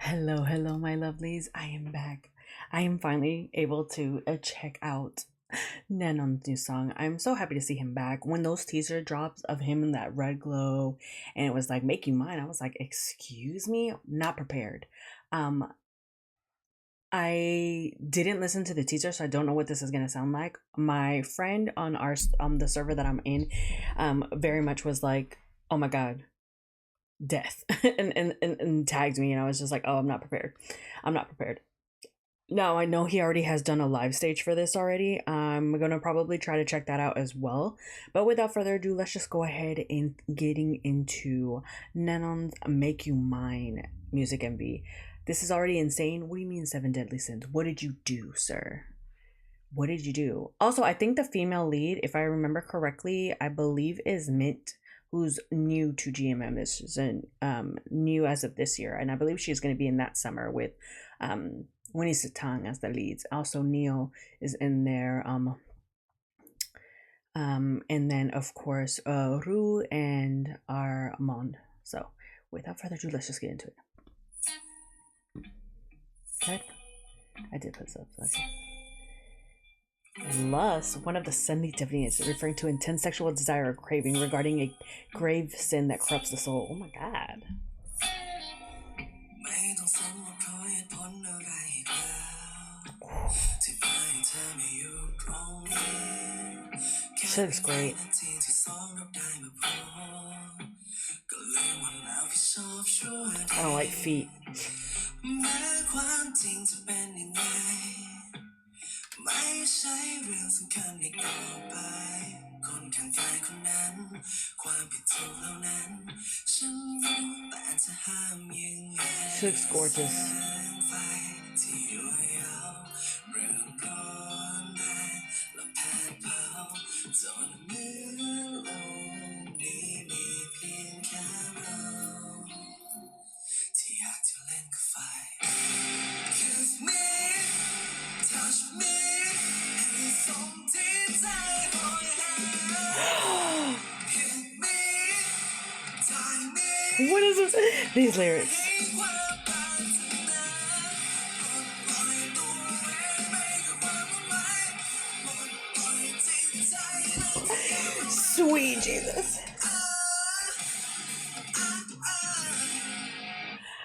Hello, my lovelies. I am back. I am finally able to check out Nanon's new song. I'm so happy to see him back. When those teaser drops of him in that red glow and it was like, make you mine, I was like, excuse me? Not prepared. Um, I didn't listen to the teaser, so I don't know what this is gonna sound like. My friend on the server that I'm in, very much was like, oh my god, death and tagged me, and I was just like, oh, I'm not prepared. Now I know he already has done a live stage for this already. I'm gonna probably try to check that out as well. But without further ado, let's just go ahead and getting into Nanon's Make You Mine music MV. This is already insane. What do you mean 7 deadly sins? What did you do, sir? What did you do? Also, I think the female lead, if I remember correctly, I believe is Mint, who's new to GMM. This is new as of this year, and I believe she's going to be in that summer with Winnie Satang as the leads. Also, Neo is in there. And then of course, Ru and Armand. So, without further ado, let's just get into it. Okay, I did put subs. Okay. Lust, one of the sensitivities, referring to intense sexual desire or craving regarding a grave sin that corrupts the soul. Oh my god. She looks great. I don't like feet. ไม่ใช่เรื่องสำคัญอีกต่อไปคนข้างกายคนนั้นความผิดถูกเหล่านั้นฉันรู้แต่จะห้ามยังไง She looks gorgeous. ไฟที่ยั่วยาวเรื่องร้อนแรงและแผดเผาจนเหมือนโลกนี้มีเพียงแค่เราที่อยากจะเล่นกับไฟ Kiss me touch me ให้สมที่ใจโหยหา Hit me tie me What is this? These lyrics. Sweet Jesus.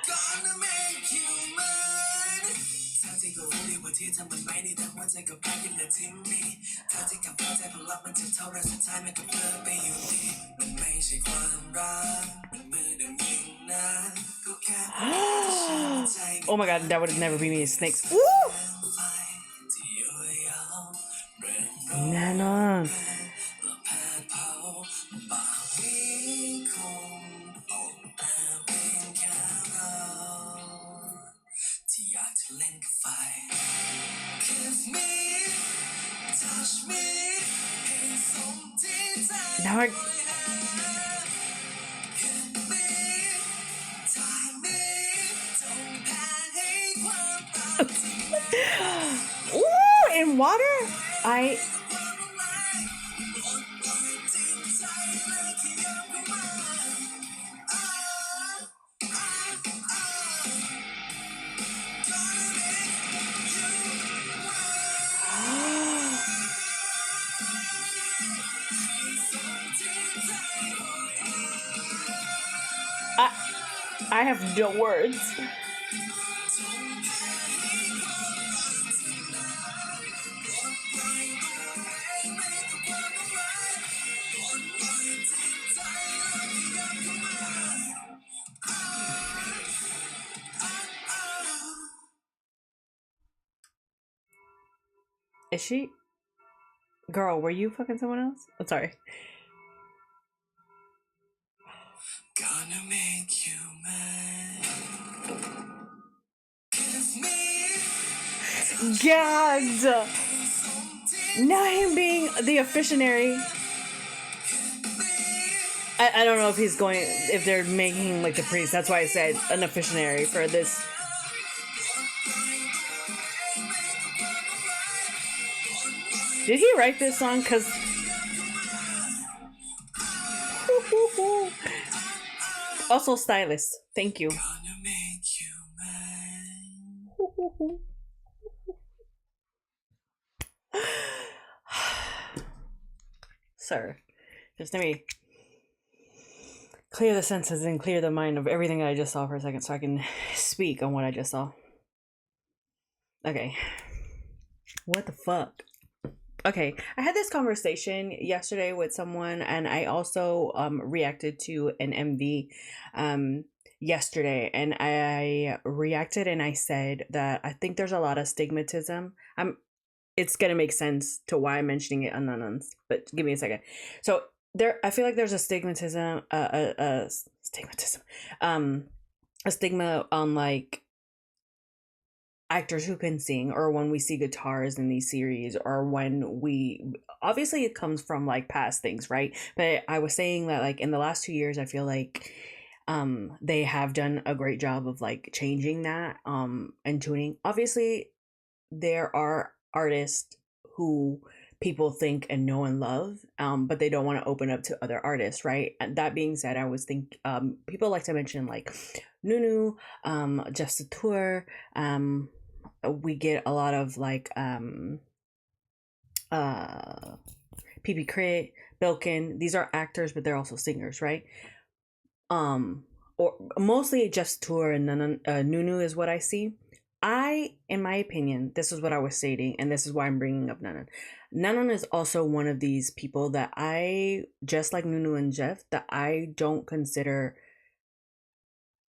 Gonna make you mine ทั้งที่ก็รู้ดีว่าที่ทำมันไม่ดีแต่หัวใจก็แพ้กินแต่ที่มีทั้งที่คำพูดใจผลลัพธ์มันจะเท่าไรสุดท้ายมันก็เพลินไปอยู่ดีมันไม่ใช่ความรักมันมือเดิมยิ่งนานก็แค่ Oh my god, that would never be me. Snakes. Woo! Nanon. Now I... Ooh, in water? I have no words. Is she? Girl, were you fucking someone else? I'm sorry. Gonna make you mine. Gagged. Now him being the officiatory. I don't know if he's going, if they're making him like the priest. That's why I said an officiatory for this. Did he write this song? Cause also stylist. Thank you. Sir, just let me clear the senses and clear the mind of everything I just saw for a second so I can speak on what I just saw. Okay. What the fuck? Okay, I had this conversation yesterday with someone, and I also reacted to an MV yesterday, and I reacted and I said that I think there's a lot of stigmatism. It's gonna make sense to why I'm mentioning it on Nuns, but give me a second. So there, I feel like there's a stigmatism, stigmatism, um, a stigma on like actors who can sing, or when we see guitars in these series, or when we, obviously it comes from like past things, right? But I was saying that like in the last 2 years I feel like they have done a great job of like changing that and tuning. Obviously there are artists who people think and know and love, but they don't want to open up to other artists, right? And that being said, I was think people like to mention like Nunu, Just a Tour, we get a lot of like PP Crit, Bilkin. These are actors, but they're also singers, right? Or mostly Just Tour and Nunu is what I see. In my opinion, this is what I was stating, and this is why I'm bringing up Nanon. Nanon is also one of these people that I, just like Nunu and Jeff, that I don't consider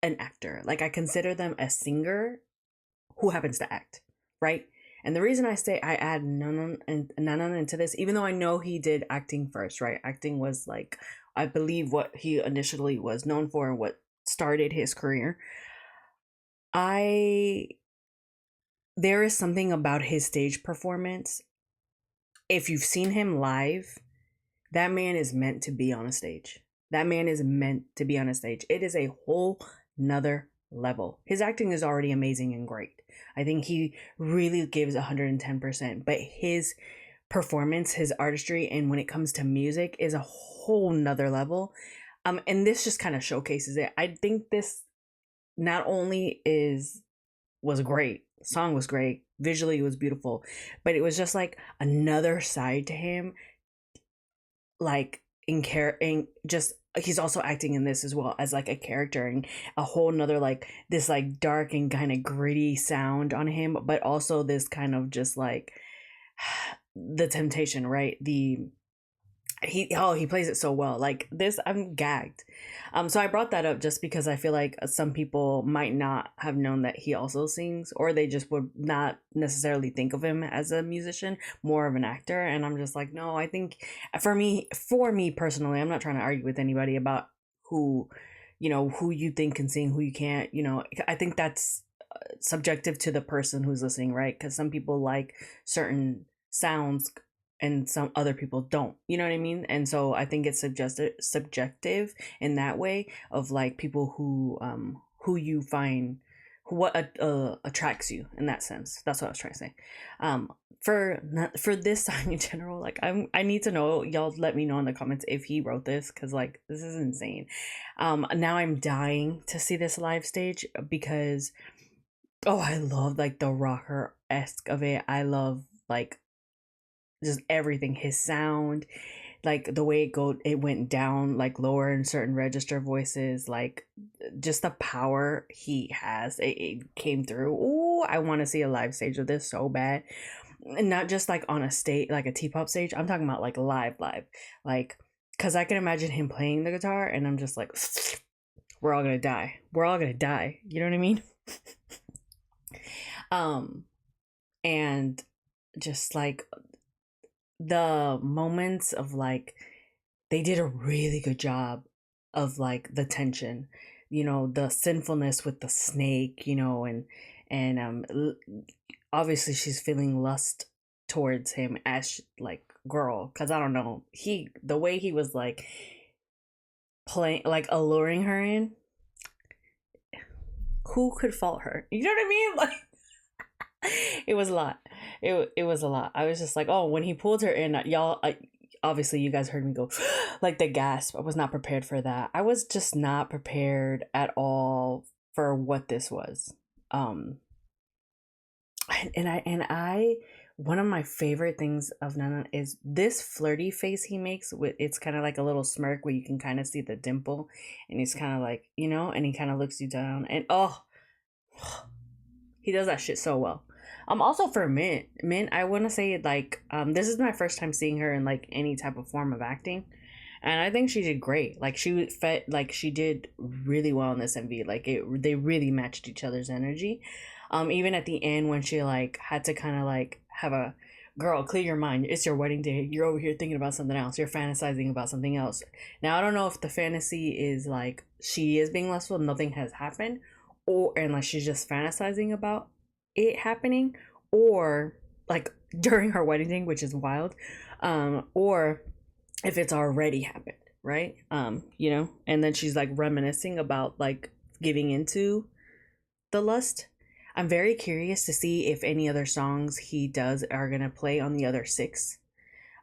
an actor. Like I consider them a singer who happens to act, right? And the reason I say I add Nanon into this, even though I know he did acting first, right? Acting was like, I believe, what he initially was known for and what started his career. There is something about his stage performance. If you've seen him live, that man is meant to be on a stage. That man is meant to be on a stage. It is a whole nother level. His acting is already amazing and great. I think he really gives 110%, but his performance, his artistry, and when it comes to music is a whole nother level. And this just kind of showcases it. I think this not only was great, the song was great, visually it was beautiful, but it was just like another side to him, like in just, he's also acting in this as well as like a character, and a whole nother like this like dark and kind of gritty sound on him, but also this kind of just like the temptation, right? He plays it so well. Like this, I'm gagged. So I brought that up just because I feel like some people might not have known that he also sings, or they just would not necessarily think of him as a musician, more of an actor. And I'm just like, no, I think for me personally, I'm not trying to argue with anybody about who, who you think can sing, who you can't. I think that's subjective to the person who's listening, right? Because some people like certain sounds and some other people don't, you know what I mean? And so I think it's subjective in that way, of like people who you find, what attracts you in that sense. That's what I was trying to say. For this song in general, like I need to know, y'all let me know in the comments if he wrote this, because like this is insane. Now I'm dying to see this live stage, because I love like the rocker-esque of it. I love like just everything, his sound, like the way it went down like lower in certain register voices, like just the power he has, it came through. Ooh, I want to see a live stage of this so bad, and not just like on a stage, like a T-pop stage. I'm talking about like live, like, because I can imagine him playing the guitar and I'm just like, we're all gonna die, you know what I mean? And just like the moments of like, they did a really good job of like the tension, the sinfulness with the snake, and obviously she's feeling lust towards him as like, girl, because I don't know, the way he was like playing, like alluring her in, who could fault her, you know what I mean? Like it was a lot. It was a lot. I was just like, oh, when he pulled her in, y'all, obviously you guys heard me go like the gasp. I was not prepared for that. I was just not prepared at all for what this was. And I one of my favorite things of Nana is this flirty face he makes with, it's kind of like a little smirk where you can kind of see the dimple, and he's kind of like, and he kind of looks you down, and oh, he does that shit so well. Also for Mint, I want to say like this is my first time seeing her in like any type of form of acting, and I think she did great. Like she did really well in this MV. Like they really matched each other's energy. Even at the end when she like had to kind of like have a, girl, clear your mind. It's your wedding day. You're over here thinking about something else. You're fantasizing about something else. Now I don't know if the fantasy is like she is being lustful, nothing has happened, or and like she's just fantasizing about it happening, or like during her wedding day, which is wild, or if it's already happened, right? And then she's like reminiscing about like giving into the lust. I'm very curious to see if any other songs he does are gonna play on the other six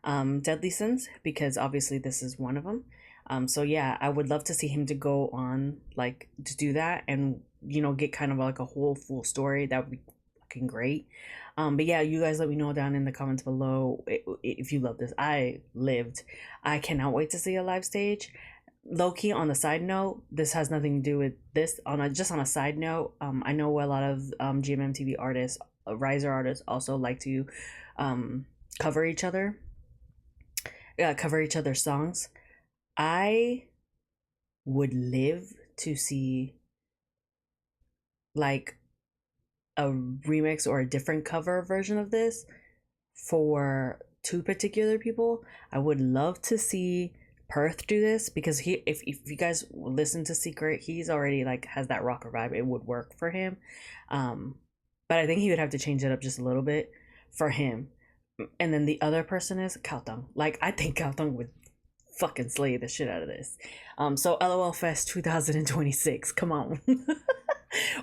deadly sins, because obviously this is one of them. So yeah, I would love to see him to go on like to do that, and get kind of like a whole full story. That would be fucking great. But yeah, you guys let me know down in the comments below if you love this. I cannot wait to see a live stage. Low key, on the side note, this has nothing to do with this. Just on a side note, I know a lot of GMMTV artists, riser artists, also like to um, cover each other, cover each other's songs. I would live to see like a remix or a different cover version of this for two particular people. I would love to see Perth do this, because if you guys listen to Secret, he's already like has that rocker vibe. It would work for him. Um, but I think he would have to change it up just a little bit for him. And then the other person is Kautong. Like I think Kautong would fucking slay the shit out of this. So LOL Fest 2026. Come on.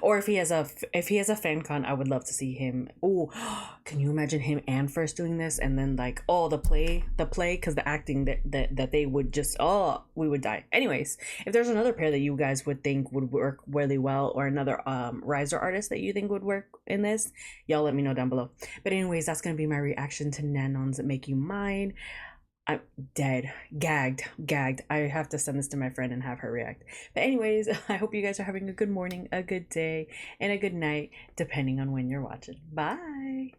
Or if he has a fan con, I would love to see him. Oh, can you imagine him and First doing this, and then like the play, because the acting that they would just, oh, we would die. Anyways, if there's another pair that you guys would think would work really well, or another riser artist that you think would work in this, y'all let me know down below. But anyways, that's gonna be my reaction to NANON's Make You Mine. I'm dead, gagged. I have to send this to my friend and have her react. But anyways, I hope you guys are having a good morning, a good day, and a good night, depending on when you're watching. Bye.